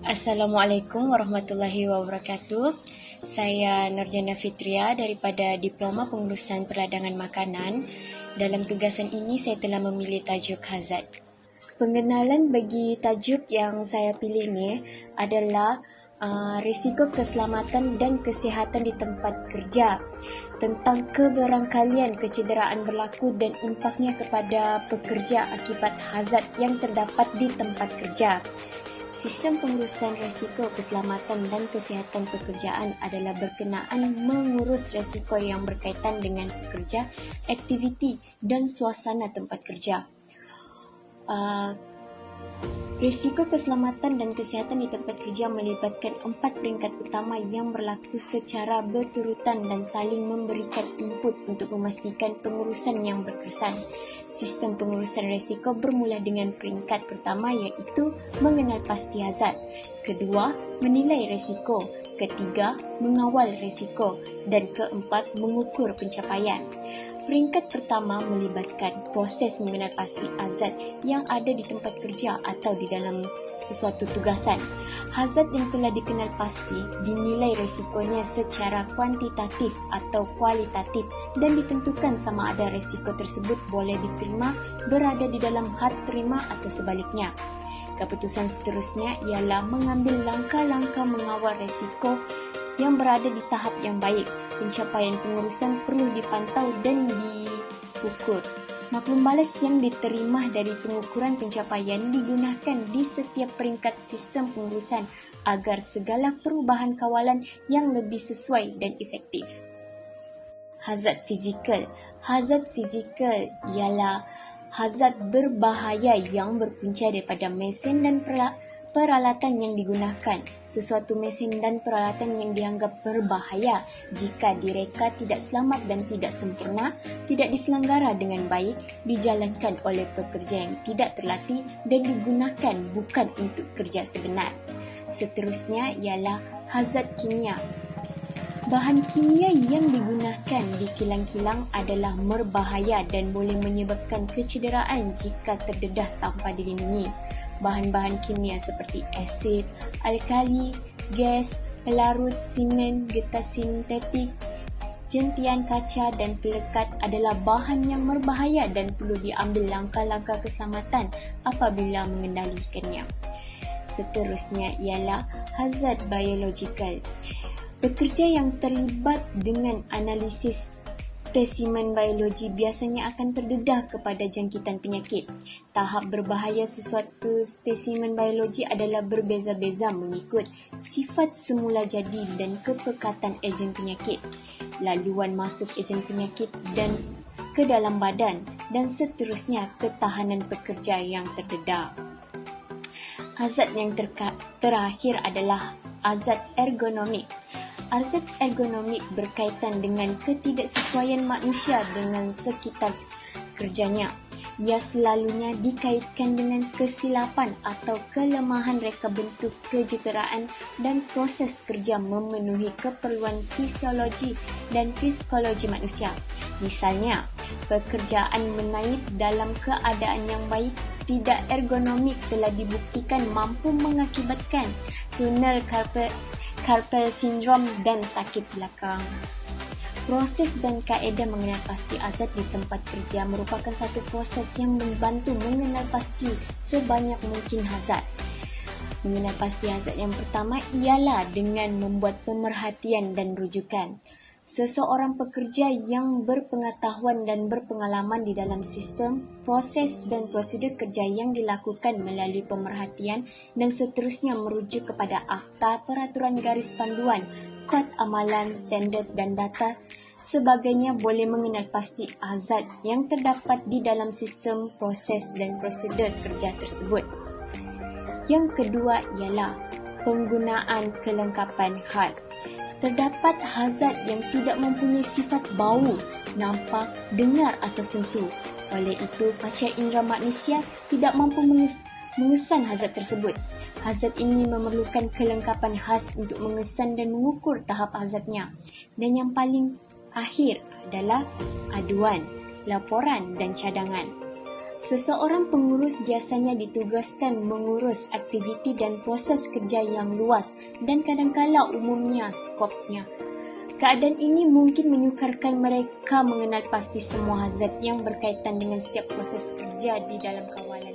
Assalamualaikum warahmatullahi wabarakatuh. Saya Nurjana Fitria daripada Diploma Pengurusan Perladangan Makanan. Dalam tugasan ini saya telah memilih tajuk hazard. Pengenalan bagi tajuk yang saya pilih ni adalah risiko keselamatan dan kesihatan di tempat kerja, tentang keberangkalian kecederaan berlaku dan impaknya kepada pekerja akibat hazard yang terdapat di tempat kerja. Sistem pengurusan risiko keselamatan dan kesihatan pekerjaan adalah berkenaan mengurus risiko yang berkaitan dengan pekerja, aktiviti dan suasana tempat kerja. Risiko keselamatan dan kesihatan di tempat kerja melibatkan 4 peringkat utama yang berlaku secara berturutan dan saling memberikan input untuk memastikan pengurusan yang berkesan. Sistem pengurusan risiko bermula dengan peringkat pertama iaitu mengenal pasti hazard. Kedua, menilai risiko. Ketiga, mengawal risiko. Dan keempat, mengukur pencapaian. Peringkat pertama melibatkan proses mengenal pasti hazard yang ada di tempat kerja atau di dalam sesuatu tugasan. Hazard yang telah dikenal pasti dinilai risikonya secara kuantitatif atau kualitatif dan ditentukan sama ada risiko tersebut boleh diterima berada di dalam had terima atau sebaliknya. Keputusan seterusnya ialah mengambil langkah-langkah mengawal risiko yang berada di tahap yang baik. Pencapaian pengurusan perlu dipantau dan diukur. Maklum balas yang diterima dari pengukuran pencapaian digunakan di setiap peringkat sistem pengurusan agar segala perubahan kawalan yang lebih sesuai dan efektif. Hazard fizikal. Hazard fizikal ialah hazard berbahaya yang berpunca daripada mesin dan peralatan yang digunakan. Sesuatu mesin dan peralatan yang dianggap berbahaya jika direka tidak selamat dan tidak sempurna, tidak diselenggara dengan baik, dijalankan oleh pekerja yang tidak terlatih dan digunakan bukan untuk kerja sebenar. Seterusnya ialah hazard kimia. Bahan kimia yang digunakan di kilang-kilang adalah berbahaya dan boleh menyebabkan kecederaan jika terdedah tanpa dilindungi. Bahan-bahan kimia seperti asid, alkali, gas, pelarut, simen, getah sintetik, jentian kaca dan pelekat adalah bahan yang berbahaya dan perlu diambil langkah-langkah keselamatan apabila mengendalikannya. Seterusnya ialah hazard biologikal. Pekerja yang terlibat dengan analisis spesimen biologi biasanya akan terdedah kepada jangkitan penyakit. Tahap berbahaya sesuatu spesimen biologi adalah berbeza-beza mengikut sifat semula jadi dan kepekatan ejen penyakit, laluan masuk ejen penyakit dan ke dalam badan, dan seterusnya ketahanan pekerja yang terdedah. Hazard yang terakhir adalah hazard ergonomik. Hazard ergonomik berkaitan dengan ketidaksesuaian manusia dengan sekitar kerjanya. Ia selalunya dikaitkan dengan kesilapan atau kelemahan reka bentuk kejuruteraan dan proses kerja memenuhi keperluan fisiologi dan psikologi manusia. Misalnya, pekerjaan menaip dalam keadaan yang baik tidak ergonomik telah dibuktikan mampu mengakibatkan tunnel carpal syndrome dan sakit belakang. Proses dan kaedah mengenal pasti hazard di tempat kerja merupakan satu proses yang membantu mengenal pasti sebanyak mungkin hazard. Mengenal pasti hazard yang pertama ialah dengan membuat pemerhatian dan rujukan. Seseorang pekerja yang berpengetahuan dan berpengalaman di dalam sistem, proses dan prosedur kerja yang dilakukan melalui pemerhatian dan seterusnya merujuk kepada akta, peraturan garis panduan, kod amalan, standard dan data sebagainya boleh mengenal pasti hazard yang terdapat di dalam sistem, proses dan prosedur kerja tersebut. Yang kedua ialah penggunaan kelengkapan khas. Terdapat hazard yang tidak mempunyai sifat bau, nampak, dengar atau sentuh. Oleh itu, panca indera manusia tidak mampu mengesan hazard tersebut. Hazard ini memerlukan kelengkapan khas untuk mengesan dan mengukur tahap hazardnya. Dan yang paling akhir adalah aduan, laporan dan cadangan. Seseorang pengurus biasanya ditugaskan mengurus aktiviti dan proses kerja yang luas dan kadangkala umumnya skopnya. Keadaan ini mungkin menyukarkan mereka mengenal pasti semua hazard yang berkaitan dengan setiap proses kerja di dalam kawalan.